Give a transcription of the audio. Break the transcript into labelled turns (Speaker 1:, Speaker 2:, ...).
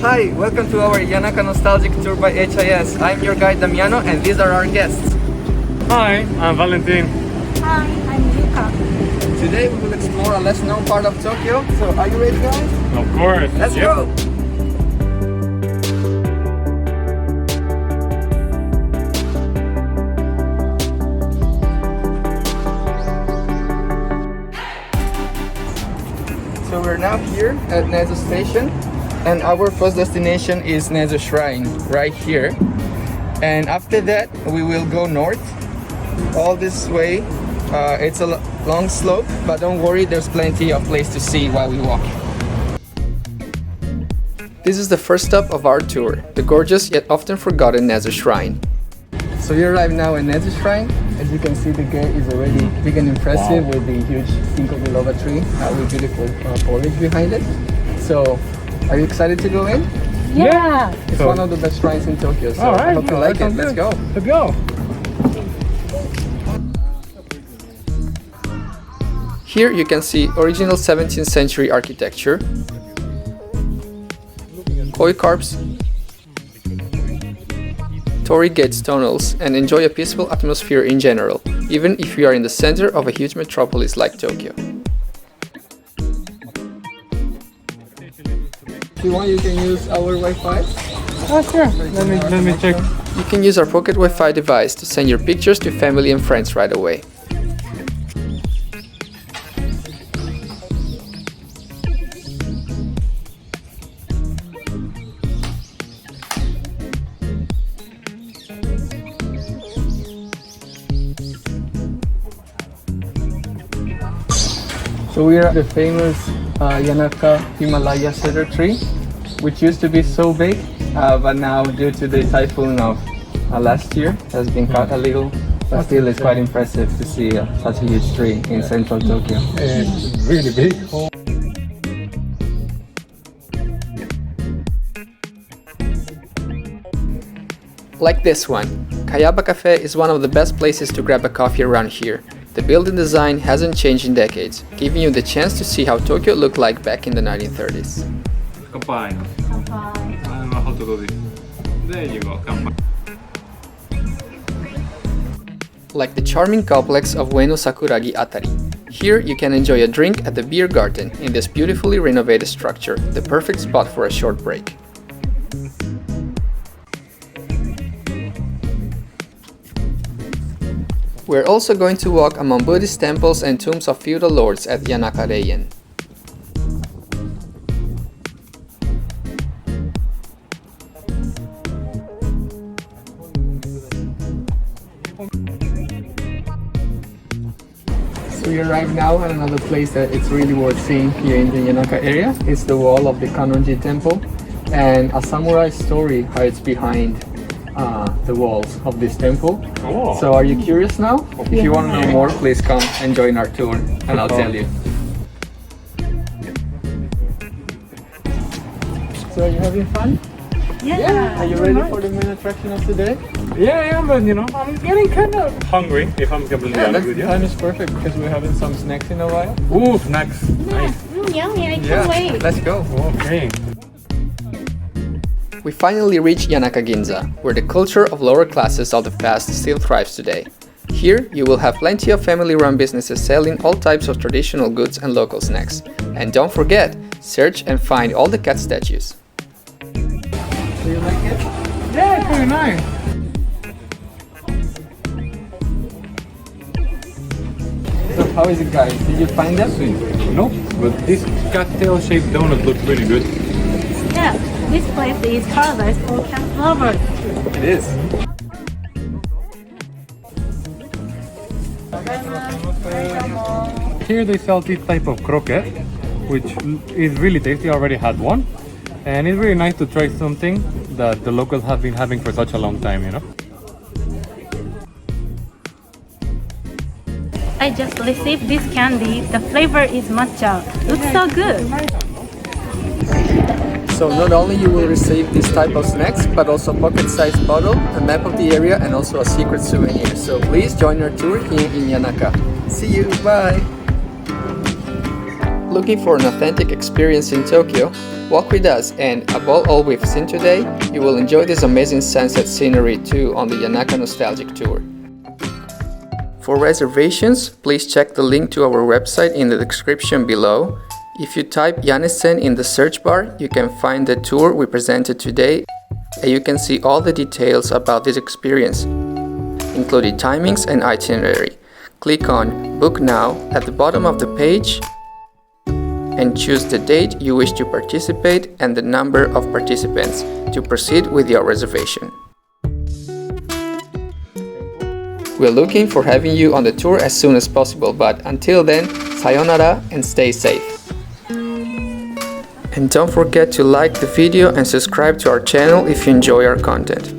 Speaker 1: Hi, welcome to our Yanaka Nostalgic Tour by HIS. I'm your guide Damiano and these are our guests.
Speaker 2: Hi, I'm Valentin.
Speaker 3: Hi, I'm Yuka.
Speaker 1: Today we will explore a less known part of Tokyo. So are you ready guys?
Speaker 2: Of course.
Speaker 1: Let's go! So we're now here at Nezu Station and our first destination is Nezu Shrine right here. And after that we will go north all this way. It's a long slope, but don't worry, there's plenty of place to see while we walk. This is the first stop of our tour, the gorgeous yet often forgotten Nezu Shrine. So we arrive now at Nezu Shrine. As you can see, the gate is already big and impressive with the huge ginkgo biloba tree with beautiful foliage behind it. So, are you excited to go in?
Speaker 3: Yeah!
Speaker 1: It's one of the best shrines in Tokyo, so I hope you like it. Let's go!
Speaker 2: Let's go!
Speaker 1: Here you can see original 17th century architecture, koi carps, torii gates tunnels, and enjoy a peaceful atmosphere in general, even if you are in the center of a huge metropolis like Tokyo. If you want, you can use our Wi-Fi.
Speaker 2: Oh, sure. Let me check.
Speaker 1: You can use our pocket Wi-Fi device to send your pictures to family and friends right away. So we are at the famous Yanaka Himalaya cedar tree, which used to be so big, but now due to the typhoon of last year has been cut a little, but still it's quite impressive to see such a huge tree in central Tokyo.
Speaker 2: It's really big.
Speaker 1: Like this one, Kayaba Cafe is one of the best places to grab a coffee around here. The building design hasn't changed in decades, giving you the chance to see how Tokyo looked like back in the 1930s.
Speaker 2: Kanpai.
Speaker 3: Kanpai.
Speaker 2: I don't know how to do this. There you go, kanpai.
Speaker 1: Like the charming complex of Ueno Sakuragi Atari. Here you can enjoy a drink at the beer garden in this beautifully renovated structure, the perfect spot for a short break. We're also going to walk among Buddhist temples and tombs of feudal lords at Yanaka Ginza. So we arrive now at another place that it's really worth seeing here in the Yanaka area. It's the wall of the Kanonji temple, and a samurai story hides behind the walls of this temple.
Speaker 2: Oh.
Speaker 1: So are you curious now? If you want to know more, please come and join our tour and I'll tell you. So are you having fun?
Speaker 3: Yeah!
Speaker 1: Are you ready for the main attraction of today?
Speaker 2: Yeah, but I'm getting kind of hungry, if I'm completely honest with
Speaker 1: The
Speaker 2: you.
Speaker 1: time is perfect because we're having some snacks in a while.
Speaker 2: Ooh, snacks. Nice.
Speaker 3: Yummy, I can't wait!
Speaker 1: Let's go.
Speaker 2: Okay.
Speaker 1: We finally reach Yanaka Ginza, where the culture of lower classes of the past still thrives today. Here, you will have plenty of family-run businesses selling all types of traditional goods and local snacks. And don't forget, search and find all the cat statues. Do you like it?
Speaker 2: Yeah, it's very nice.
Speaker 1: So how is it guys? Did you find them?
Speaker 2: Nope, but this cattail-shaped donut looks really good.
Speaker 3: Yeah, this place is paradise for cat lovers.
Speaker 1: It is.
Speaker 2: Here they sell this type of croquette, which is really tasty. I already had one, and it's really nice to try something that the locals have been having for such a long time,
Speaker 3: I just received this candy. The flavor is matcha. Looks so good.
Speaker 1: So not only you will receive this type of snacks, but also pocket-sized bottle, a map of the area, and also a secret souvenir. So please join our tour here in Yanaka. See you, bye! Looking for an authentic experience in Tokyo? Walk with us, and above all we've seen today, you will enjoy this amazing sunset scenery too on the Yanaka Nostalgic Tour. For reservations, please check the link to our website in the description below. If you type Yanesen in the search bar, you can find the tour we presented today, and you can see all the details about this experience, including timings and itinerary. Click on Book Now at the bottom of the page and choose the date you wish to participate and the number of participants to proceed with your reservation. We're looking for having you on the tour as soon as possible, but until then, sayonara and stay safe. And don't forget to like the video and subscribe to our channel if you enjoy our content.